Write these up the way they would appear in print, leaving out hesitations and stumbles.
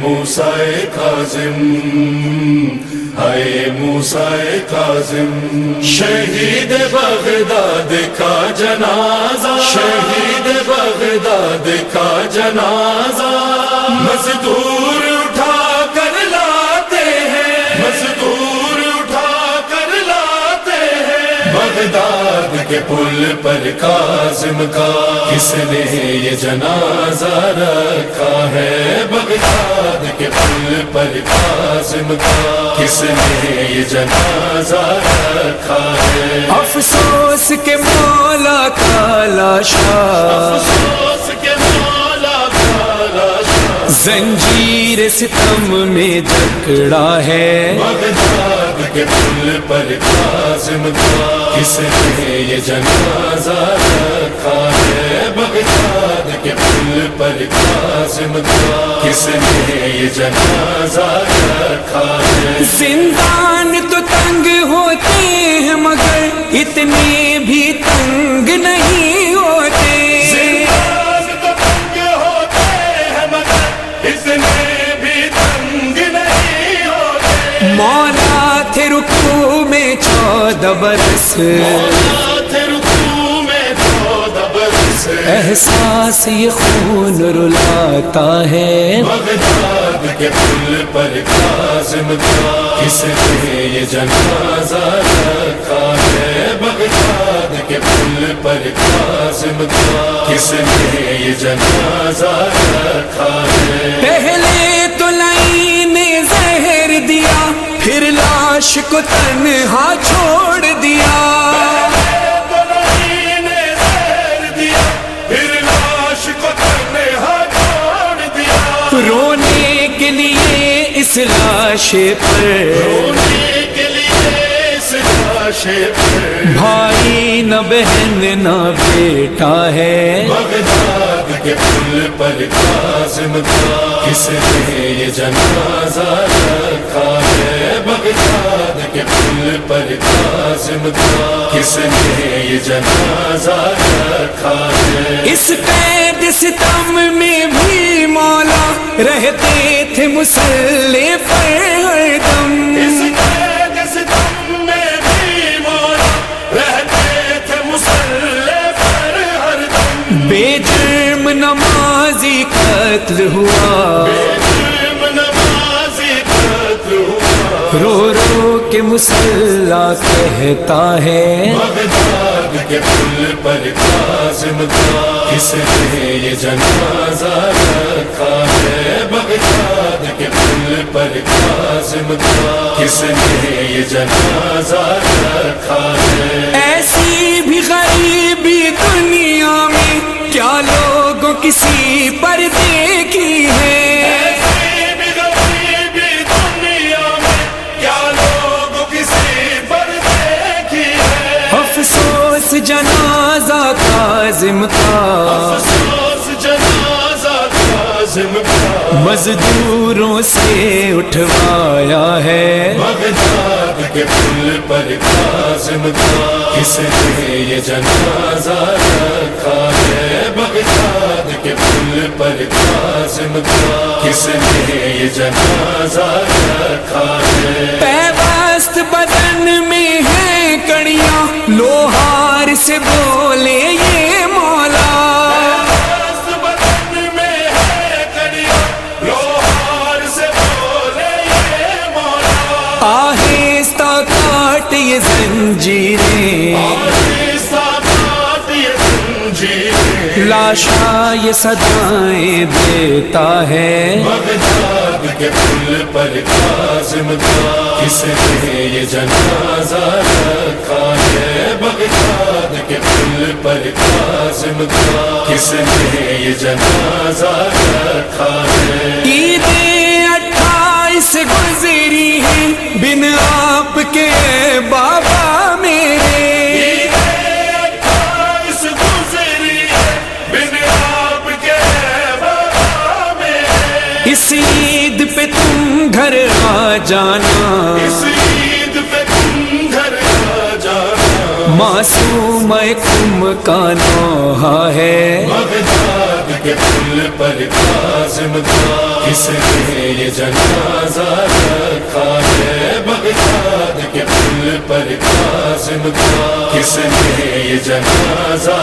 موسیٰ کاظم، ہائے موسیٰ کاظم، شہید بغداد کا جنازہ، شہید بغداد کا جنازہ، مزدور اٹھا کر لاتے ہیں، مزدور اٹھا کر لاتے ہیں، بغداد کے پل پر کاظم کا کس نے یہ جنازہ رکھا ہے، بغداد کے پل پر کاظم کا کس نے یہ جنازہ رکھا ہے، افسوس کے مولا کا لاشا، افسوس کے مولا کا لاشا، زنجیر ستم میں جکڑا ہے، بغداد کے پل پر کاظم کا کس نے یہ جنازہ رکھا ہے، بغداد کے پل پر کاظم کا کس نے یہ جنازہ رکھا ہے، زندان تو تنگ ہوتے ہیں مگر اتنے بھی تنگ نہیں ہوتے، زندان تو تنگ ہوتے ہیں مگر اتنے بھی تنگ نہیں ہوتے، مولا تھے رکوع میں 14 برس، مولا تھے رکوع میں 14 برس، احساس یہ خون رلاتا ہے، بغداد کے پل پر کاظم کا کس نے یہ جنازہ رکھا ہے، بغداد کے پل پر کاظم کا کس نے یہ جنازہ رکھا ہے، پہلے تو لائن زہر دیا پھر لاش کو تنہا چھوڑ دیا، رونے کے لیے اس لاش پر، رونے کے لیے اس لاش پر، بھائی نہ بہن نہ بیٹا ہے، بغداد کے پل پر کاظم کا کس نے یہ جنازہ رکھا ہے، بغداد کے پل پر کاظم کا کس نے یہ جنازہ رکھا ہے، اس قید ستم میں بھی مولا رہتے تھے مصلی پر ہر دم، قید ستم میں بھی مولا رہتے تھے مصلی پر ہر دم، بے جرم نمازی قتل ہوا، جرم نمازی قتل ہوا، رو رو کے مصلی کہتا ہے، بغداد کے پل پر کاظم کا کس نے یہ جنازہ رکھا ہے، بغداد کے پل پر کاظم کا کس نے یہ جنازہ رکھا ہے، ایسی بھی غریبی دنیا میں کیا لوگوں کسی پر دیکھی ہے، ایسی بھی غریبی دنیا میں کیا لوگ کسی پر دیکھی ہے، افسوس جنازہ کاظم کا، افسوس جنازہ کاظم کا، مزدوروں سے اٹھوایا ہے، بغداد کے پل پر کاظم کا کس نے یہ جنازہ رکھا ہے، بغداد کے پل پر کاظم کا کس نے یہ جنازہ رکھا ہے، پیوست بدن میں ہے کڑیاں لوہار سے بولے یہ مولا، بدن میں ہے کڑیاں لوہار سے بولے یہ مولا، آہستہ کاٹ یہ زنجیریں، آہستہ کاٹ یہ زنجیریں، لاشا یہ صدائیں دیتا ہے، بغداد کے پل پر کاظم کا کس نے یہ جنازہ رکھا ہے، بغداد کے پل پر کاظم کا کس نے یہ جنازہ رکھا ہے، عید 28 گزری ہے بن آپ کے بابا میرے، عید 28 گزری ہے بن آپ کے بابا میرے، اس عید پہ تم گھر آ جانا، اس عید پہ تم گھر آ جانا، معصوم کم کا نوحہ ہے بغداد کے پل پر کاظم کا کس نے یہ جنازہ رکھا ہے بغداد کے پل پر کاظم کا کس نے یہ جنازہ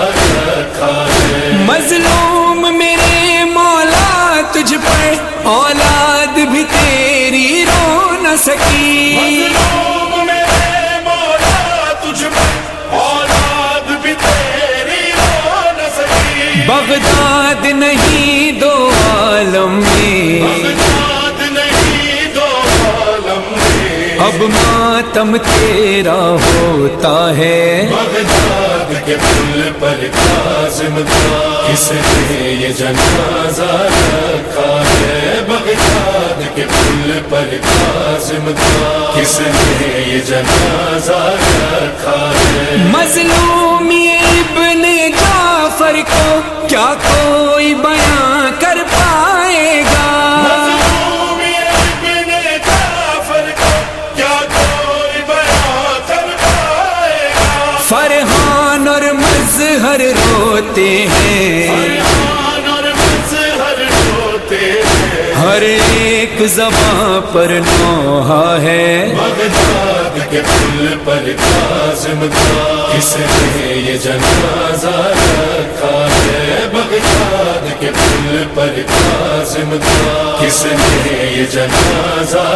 رکھا ہے مظلوم میرے مولا تجھ پر اولاد بھی تیری رو نہ سکی مظلوم میرے مولا تجھ پر اولاد بھی تیری رو نہ سکی بغداد نہیں دو عالم میں بغداد نہیں دو عالم میں اب ماتم تیرا ہوتا ہے بغداد کے پل پر کاظم کا کس نے یہ جنازہ رکھا ہے بغداد کے پل پر کاظم کا کس نے یہ جنازہ رکھا ہے مظلوم ابن جعفر کو کیا کوئی بیاں کر پائے گا مظلوم ابن جعفر کو کیا کوئی بیان کر پائے گا فرحان اور مظہر روتے ہیں فرحان اور مظہر روتے ہیں ہر ایک زباں پر نوحہ ہے بغداد کے پل پر کاظم کا کس نے یہ جنازہ رکھا ہے بغداد کے پل پر کاظم کا کس نے یہ جنازہ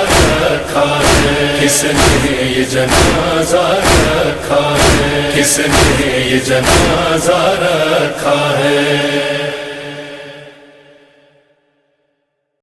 رکھا ہے کس نے یہ جنازہ رکھا ہے کس نے یہ جنازہ رکھا ہے